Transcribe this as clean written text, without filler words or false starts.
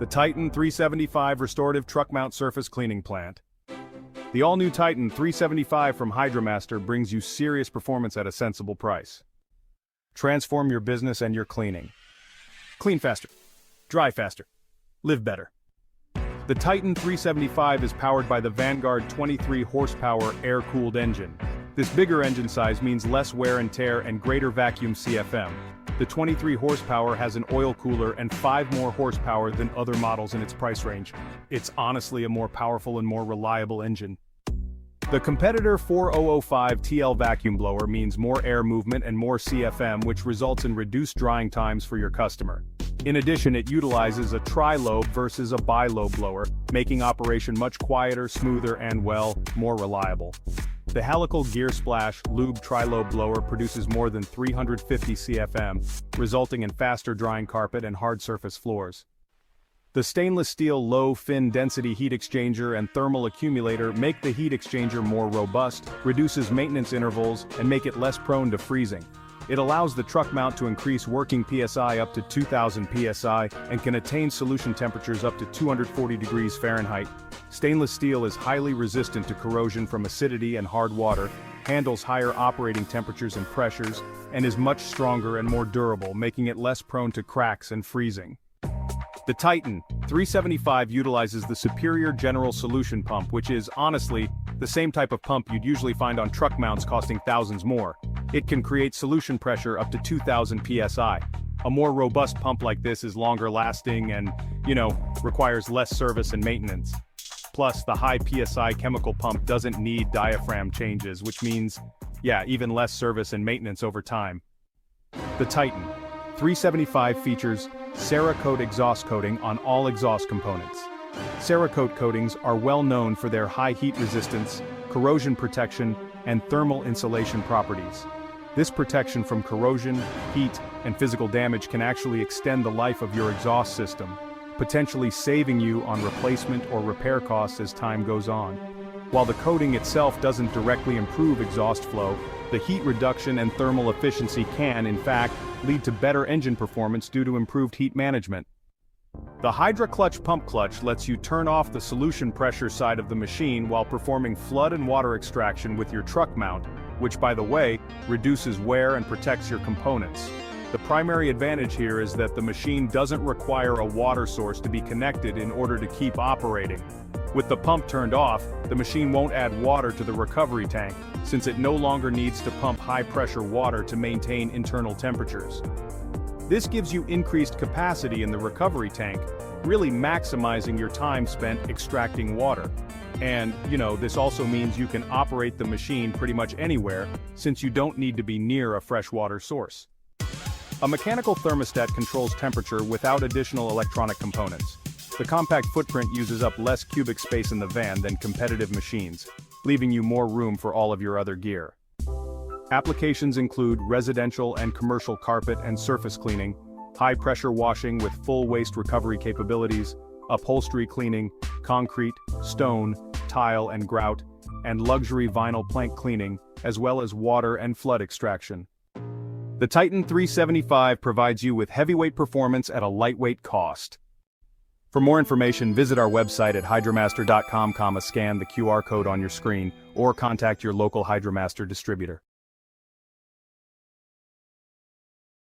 The Titan 375 Restorative Truck Mount Surface Cleaning Plant. The all-new Titan 375 from HydraMaster brings you serious performance at a sensible price. Transform your business and your cleaning. Clean faster. Dry faster. Live better. The Titan 375 is powered by the Vanguard 23 horsepower air-cooled engine. This bigger engine size means less wear and tear and greater vacuum CFM. The 23 horsepower has an oil cooler and 5 more horsepower than other models in its price range. It's honestly a more powerful and more reliable engine. The competitor 4005 TL vacuum blower means more air movement and more CFM, which results in reduced drying times for your customer. In addition, it utilizes a tri-lobe versus a bi-lobe blower, making operation much quieter, smoother, and, well, more reliable. The helical gear splash lube tri-lobe blower produces more than 350 CFM, resulting in faster drying carpet and hard surface floors. The stainless steel low-fin density heat exchanger and thermal accumulator make the heat exchanger more robust, reduces maintenance intervals, and make it less prone to freezing. It allows the truck mount to increase working PSI up to 2000 PSI and can attain solution temperatures up to 240 degrees Fahrenheit. Stainless steel is highly resistant to corrosion from acidity and hard water, handles higher operating temperatures and pressures, and is much stronger and more durable, making it less prone to cracks and freezing. The Titan 375 utilizes the superior General Solution pump, which is, honestly, the same type of pump you'd usually find on truck mounts costing thousands more. It can create solution pressure up to 2000 PSI. A more robust pump like this is longer lasting and, requires less service and maintenance. Plus, the high PSI chemical pump doesn't need diaphragm changes, which means, even less service and maintenance over time. The Titan 375 features Cerakote exhaust coating on all exhaust components. Cerakote coatings are well known for their high heat resistance, corrosion protection, and thermal insulation properties. This protection from corrosion, heat, and physical damage can actually extend the life of your exhaust system, potentially saving you on replacement or repair costs as time goes on. While the coating itself doesn't directly improve exhaust flow, the heat reduction and thermal efficiency can, in fact, lead to better engine performance due to improved heat management. The Hydra Clutch pump clutch lets you turn off the solution pressure side of the machine while performing flood and water extraction with your truck mount, which, by the way, reduces wear and protects your components. The primary advantage here is that the machine doesn't require a water source to be connected in order to keep operating. With the pump turned off, the machine won't add water to the recovery tank, since it no longer needs to pump high-pressure water to maintain internal temperatures. This gives you increased capacity in the recovery tank, really maximizing your time spent extracting water. And, this also means you can operate the machine pretty much anywhere, since you don't need to be near a freshwater source. A mechanical thermostat controls temperature without additional electronic components. The compact footprint uses up less cubic space in the van than competitive machines, leaving you more room for all of your other gear. Applications include residential and commercial carpet and surface cleaning, high-pressure washing with full waste recovery capabilities, upholstery cleaning, concrete, stone, tile and grout, and luxury vinyl plank cleaning, as well as water and flood extraction. The Titan 375 provides you with heavyweight performance at a lightweight cost. For more information, visit our website at hydramaster.com, scan the QR code on your screen, or contact your local HydraMaster distributor.